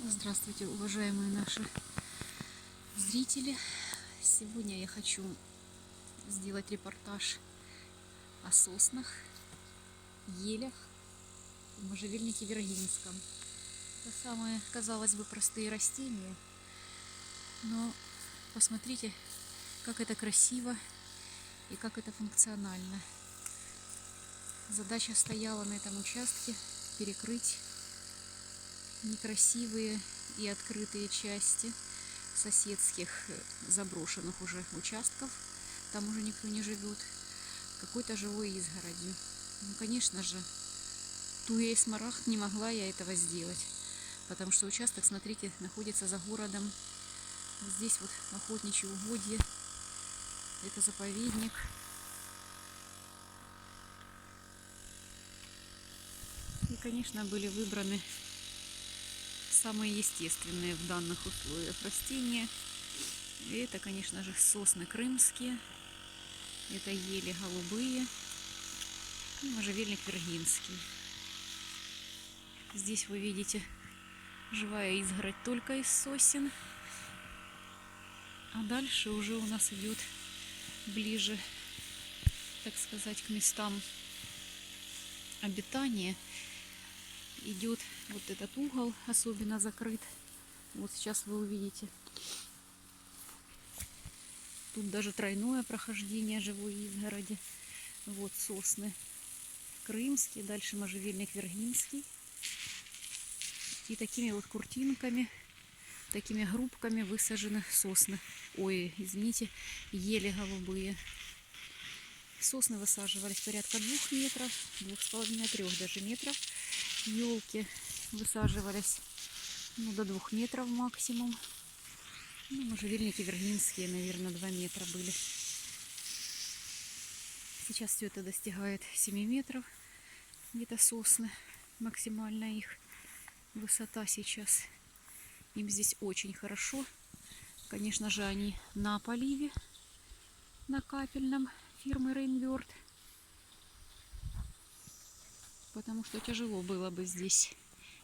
Здравствуйте, уважаемые наши зрители! Сегодня я хочу сделать репортаж о соснах, елях в можжевельнике Вергинском. Это самые, казалось бы, простые растения, но посмотрите, как это красиво и как это функционально. Задача стояла на этом участке перекрыть некрасивые и открытые части соседских заброшенных уже участков. Там уже никто не живет. Какой-то живой изгородью. Ну, конечно же, туя и смарагд, не могла я этого сделать. Потому что участок, смотрите, находится за городом. Здесь вот охотничьи угодья. Это заповедник. И, конечно, были выбраны самые естественные в данных условиях растения. И это, конечно же, сосны крымские. Это ели голубые. И можжевельник вергинский. Здесь вы видите живая изгородь только из сосен. А дальше уже у нас идет ближе, так сказать, к местам обитания. Идет вот этот угол, особенно закрыт. Вот сейчас вы увидите. Тут даже тройное прохождение живой изгороди. Вот сосны крымские, дальше можжевельник вергинский. И такими вот куртинками, такими группками высажены сосны. Ой, извините, ели голубые. Сосны высаживались порядка 2 метров, 2,5-3 даже метров. Елки высаживались до 2 метров максимум. Ну, можжевельники вергинские, наверное, 2 метра были. Сейчас все это достигает 7 метров. Где-то сосны, максимальная их высота сейчас. Им здесь очень хорошо. Конечно же, они на поливе, на капельном фирмы Рейнберт. Потому что тяжело было бы здесь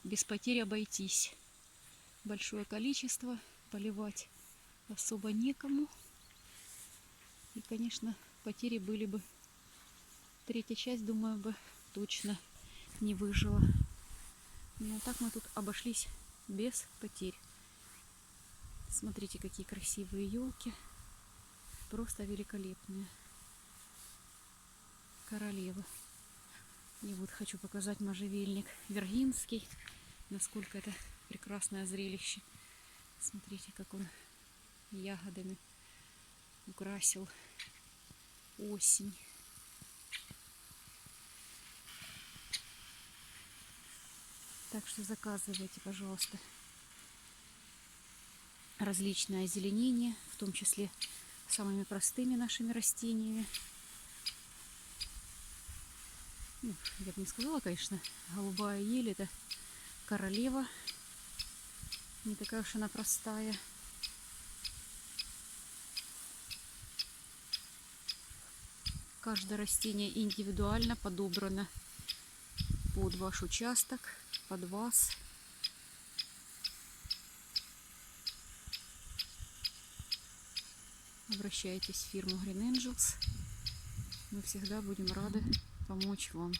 без потерь обойтись. Большое количество, поливать особо некому. И, конечно, потери были бы. Третья часть, думаю, бы точно не выжила. Но так мы тут обошлись без потерь. Смотрите, какие красивые елки. Просто великолепные. Королева. И вот хочу показать можжевельник вергинский. Насколько это прекрасное зрелище. Смотрите, как он ягодами украсил осень. Так что заказывайте, пожалуйста, различное озеленение, в том числе самыми простыми нашими растениями. Ну, я бы не сказала, конечно, голубая ель — это королева. Не такая уж она простая. Каждое растение индивидуально подобрано под ваш участок, под вас. Обращайтесь в фирму Green Angels. Мы всегда будем рады помочь вам.